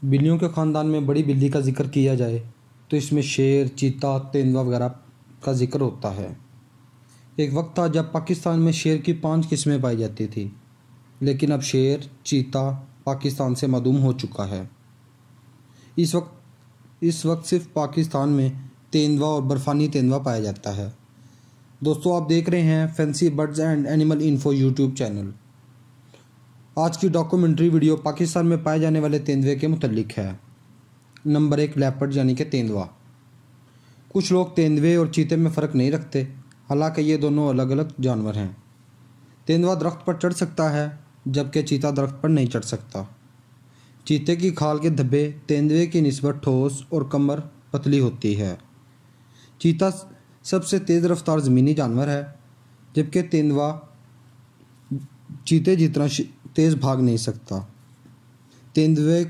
बिल्लियों के ख़ानदान में बड़ी बिल्ली का जिक्र किया जाए तो इसमें शेर, चीता, तेंदुआ वगैरह का जिक्र होता है। एक वक्त था जब पाकिस्तान में शेर की 5 किस्में पाई जाती थी, लेकिन अब शेर, चीता पाकिस्तान से मादूम हो चुका है। इस वक्त सिर्फ पाकिस्तान में तेंदुआ और बर्फ़ानी तेंदुआ पाया जाता है। दोस्तों, आप देख रहे हैं fancy birds and animal info YouTube channel. आज की डॉक्यूमेंट्री वीडियो पाकिस्तान में पाए जाने वाले तेंदुए के मुतल्लिक है। नंबर 1, लेपर्ड यानी कि तेंदुआ। कुछ लोग तेंदुए और चीते में फ़र्क नहीं रखते, हालांकि ये दोनों अलग अलग जानवर हैं। तेंदुआ दरख्त पर चढ़ सकता है, जबकि चीता दरख्त पर नहीं चढ़ सकता। चीते की खाल के धब्बे तेंदुए की निस्बत ठोस और कमर पतली होती है। चीता सबसे तेज़ रफ्तार ज़मीनी जानवर है, जबकि तेंदुआ चीते जितना तेज़ भाग नहीं सकता। तेंदुए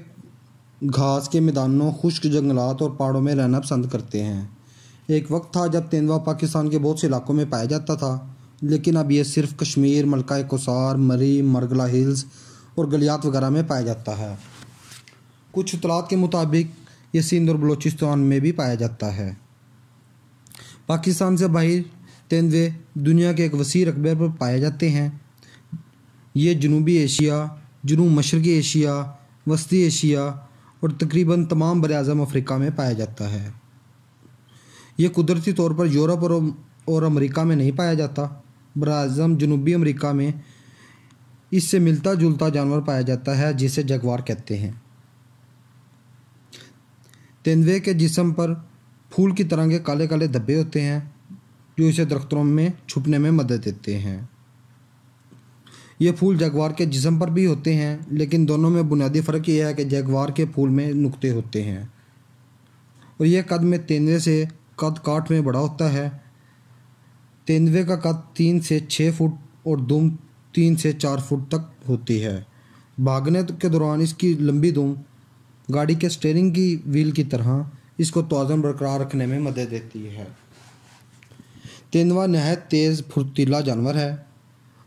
घास के मैदानों, खुश्क जंगलात और पहाड़ों में रहना पसंद करते हैं। एक वक्त था जब तेंदुआ पाकिस्तान के बहुत से इलाकों में पाया जाता था, लेकिन अब यह सिर्फ कश्मीर, मलका कोसार, मरी, मरगला हिल्स और गलियात वगैरह में पाया जाता है। कुछ इतलात के मुताबिक ये सिंध और बलूचिस्तान में भी पाया जाता है। पाकिस्तान से बाहर तेंदुए दुनिया के एक वसी रकबे पर पाए जाते हैं। ये जनूबी एशिया, जनूब मशरक़ी एशिया, वस्ती एशिया और तकरीबन तमाम बर-ए-आज़म अफ्रीका में पाया जाता है। ये कुदरती तौर पर यूरोप और अमेरिका में नहीं पाया जाता। बर-ए-आज़म जनूबी अमेरिका में इससे मिलता जुलता जानवर पाया जाता है, जिसे जगुआर कहते हैं। तेंदुए के जिस्म पर फूल की तरह के काले काले धब्बे होते हैं, जो इसे दरख्तों में छुपने में मदद देते हैं। ये फूल जगुआर के जिस्म पर भी होते हैं, लेकिन दोनों में बुनियादी फ़र्क यह है कि जगुआर के फूल में नुक्ते होते हैं और यह कद में तेंदुए से कद काठ में बड़ा होता है। तेंदुए का कद 3 से 6 फुट और दुम 3 से 4 फुट तक होती है। भागने के दौरान इसकी लंबी दुम गाड़ी के स्टीयरिंग की व्हील की तरह इसको तवाज़ुन बरकरार रखने में मदद देती है। तेंदुआ नहायत तेज़ फुर्तीला जानवर है।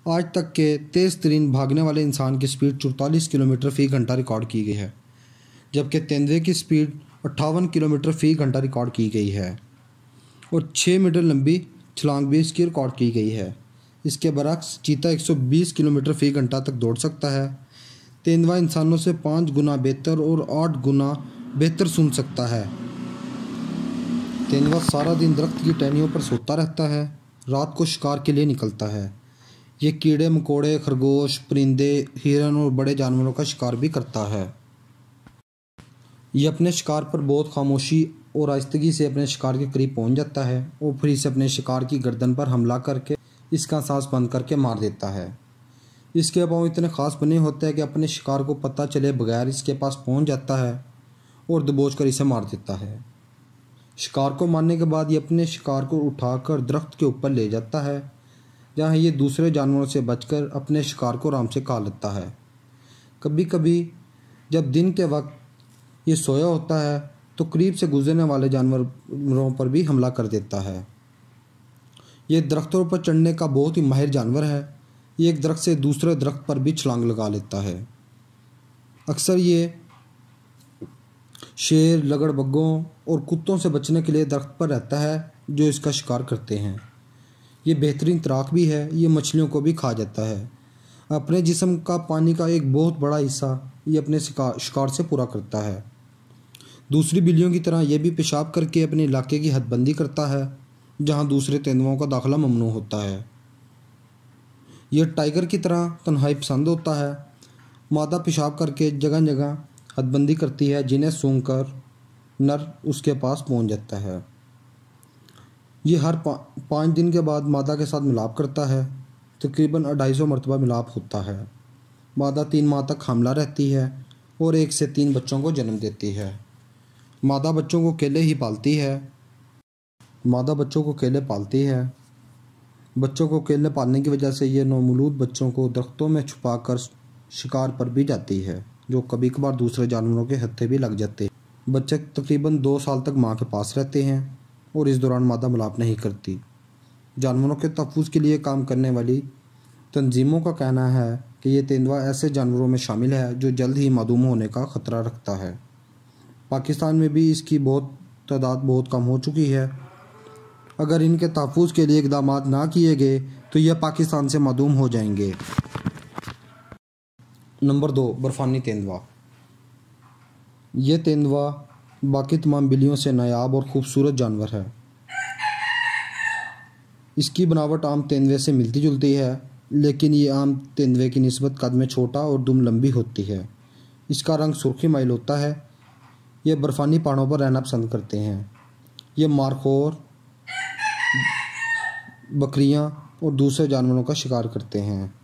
आज तक के तेज़ तरीन भागने वाले इंसान की स्पीड 44 किलोमीटर फ़ी घंटा रिकॉर्ड की गई है, जबकि तेंदुए की स्पीड 58 किलोमीटर फ़ी घंटा रिकॉर्ड की गई है और 6 मीटर लंबी छलांग भी इसकी रिकॉर्ड की गई है। इसके बरक्स चीता 120 किलोमीटर फ़ी घंटा तक दौड़ सकता है। तेंदुआ इंसानों से 5 गुना बेहतर और 8 गुना बेहतर सुन सकता है। तेंदुआ सारा दिन दरख्त की टहनियों पर सोता रहता है, रात को शिकार के लिए निकलता है। ये कीड़े मकोड़े, खरगोश, परिंदे, हिरन और बड़े जानवरों का शिकार भी करता है। ये अपने शिकार पर बहुत खामोशी और आहिस्तगी से अपने शिकार के करीब पहुंच जाता है और फिर इसे अपने शिकार की गर्दन पर हमला करके इसका सांस बंद करके मार देता है। इसके पाँव इतने ख़ास बने होते हैं कि अपने शिकार को पता चले बगैर इसके पास पहुंच जाता है और दबोच कर इसे मार देता है। शिकार को मारने के बाद ये अपने शिकार को उठाकर दरख्त के ऊपर ले जाता है, जहाँ ये दूसरे जानवरों से बचकर अपने शिकार को आराम से खा लेता है। कभी कभी जब दिन के वक्त ये सोया होता है तो करीब से गुजरने वाले जानवरों पर भी हमला कर देता है। ये दरख्तों पर चढ़ने का बहुत ही माहिर जानवर है। ये एक दरख्त से दूसरे दरख्त पर भी छलांग लगा लेता है। अक्सर ये शेर, लगड़बग्गों और कुत्तों से बचने के लिए दरख्त पर रहता है जो इसका शिकार करते हैं। ये बेहतरीन तैराक भी है। ये मछलियों को भी खा जाता है। अपने जिस्म का पानी का एक बहुत बड़ा हिस्सा ये अपने शिकार से पूरा करता है। दूसरी बिल्लियों की तरह ये भी पेशाब करके अपने इलाके की हदबंदी करता है, जहाँ दूसरे तेंदुओं का दाखिला ममनू होता है। यह टाइगर की तरह तन्हाई पसंद होता है। मादा पेशाब करके जगह जगह हदबंदी करती है, जिन्हें सूंघकर नर उसके पास पहुंच जाता है। ये हर 5 दिन के बाद मादा के साथ मिलाप करता है। तकरीबन 250 मरतबा मिलाप होता है। मादा 3 माह तक हमला रहती है और 1 से 3 बच्चों को जन्म देती है। मादा बच्चों को अकेले ही पालती है। बच्चों को अकेले पालने की वजह से ये नौमौलूद बच्चों को दरख्तों में छुपाकर शिकार पर भी जाती है, जो कभी कभार दूसरे जानवरों के हत्थे भी लग जाते हैं। बच्चे तकरीबन 2 साल तक माँ के पास रहते हैं और इस दौरान मादा मिलाप नहीं करती। जानवरों के तहफ़्फ़ुज़ के लिए काम करने वाली तंजीमों का कहना है कि ये तेंदुआ ऐसे जानवरों में शामिल है जो जल्द ही मादूम होने का ख़तरा रखता है। पाकिस्तान में भी इसकी तादाद बहुत कम हो चुकी है। अगर इनके तहफ़्फ़ुज़ के लिए इक़दाम ना किए गए तो यह पाकिस्तान से मादूम हो जाएंगे। नंबर 2, बर्फ़ानी तेंदुआ। यह तेंदुआ बाकी तमाम बिल्लियों से नायाब और ख़ूबसूरत जानवर है। इसकी बनावट आम तेंदुए से मिलती जुलती है, लेकिन ये आम तेंदुए की निस्बत कद में छोटा और दुम लंबी होती है। इसका रंग सुर्खी माइल होता है। ये बर्फ़ानी पहाड़ों पर रहना पसंद करते हैं। ये मारखोर, बकरियां और दूसरे जानवरों का शिकार करते हैं।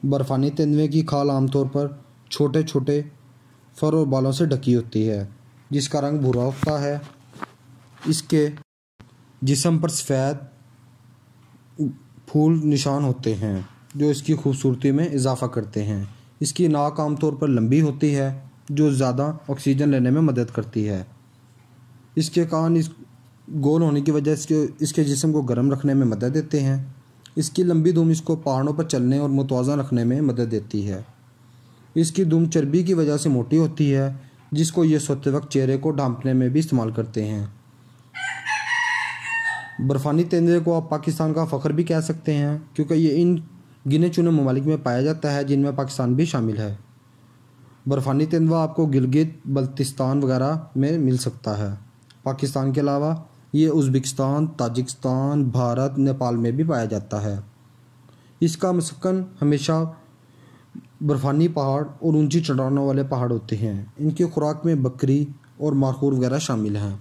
बर्फ़ानी तेंदुए की खाल आमतौर पर छोटे छोटे फर और बालों से ढकी होती है, जिसका रंग भूरा होता है। इसके जिस्म पर सफ़ेद फूल निशान होते हैं जो इसकी खूबसूरती में इजाफ़ा करते हैं। इसकी नाक आमतौर पर लंबी होती है, जो ज़्यादा ऑक्सीजन लेने में मदद करती है। इसके कान इस गोल होने की वजह से इसके जिस्म को गर्म रखने में मदद देते हैं। इसकी लंबी दुम इसको पहाड़ों पर चलने और मुतवाज़न रखने में मदद देती है। इसकी दुम चर्बी की वजह से मोटी होती है, जिसको ये सोते वक्त चेहरे को ढांपने में भी इस्तेमाल करते हैं। बर्फ़ानी तेंदुए को आप पाकिस्तान का फ़ख्र भी कह सकते हैं, क्योंकि ये इन गिने चुने ममालिक में पाया जाता है जिनमें पाकिस्तान भी शामिल है। बर्फ़ानी तेंदुआ आपको गिलगित बल्तिस्तान वगैरह में मिल सकता है। पाकिस्तान के अलावा ये उज़्बेकिस्तान, ताजिकिस्तान, भारत, नेपाल में भी पाया जाता है। इसका मस्कन हमेशा बर्फ़ानी पहाड़ और ऊंची चट्टानों वाले पहाड़ होते हैं। इनकी खुराक में बकरी और माखूर वगैरह शामिल हैं।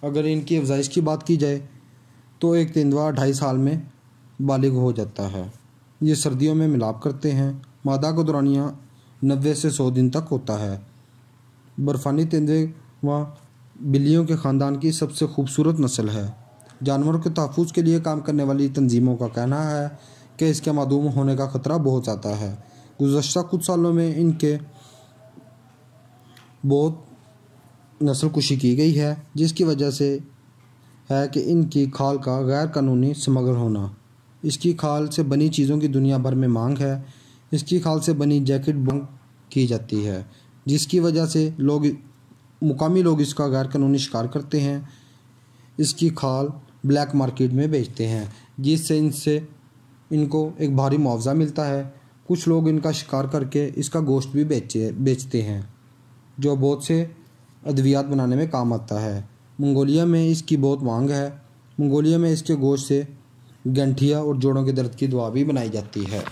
अगर इनकी अफजाइश की बात की जाए तो एक तेंदुआ 2.5 साल में बालिग हो जाता है। ये सर्दियों में मिलाप करते हैं। मादा का दौरानिया 90 से 100 दिन तक होता है। बर्फ़ानी तेंदुआ बिल्लियों के ख़ानदान की सबसे खूबसूरत नस्ल है। जानवरों के तहफ़्फ़ुज़ के लिए काम करने वाली तंजीमों का कहना है कि इसके मादूम होने का ख़तरा बहुत ज़्यादा है। गुज़श्ता कुछ सालों में इनके बहुत नस्ल कुशी की गई है, जिसकी वजह से है कि इनकी खाल का गैर कानूनी स्मगल होना। इसकी खाल से बनी चीज़ों की दुनिया भर में मांग है। इसकी खाल से बनी जैकेट बंद की जाती है, जिसकी वजह से मुकामी लोग इसका गैर कानूनी शिकार करते हैं। इसकी खाल ब्लैक मार्केट में बेचते हैं, जिससे इनको एक भारी मुआवजा मिलता है। कुछ लोग इनका शिकार करके इसका गोश्त भी बेचते हैं, जो बहुत से अद्वियात बनाने में काम आता है। मंगोलिया में इसकी बहुत मांग है। मंगोलिया में इसके गोश्त से गंठिया और जोड़ों के दर्द की दवा भी बनाई जाती है।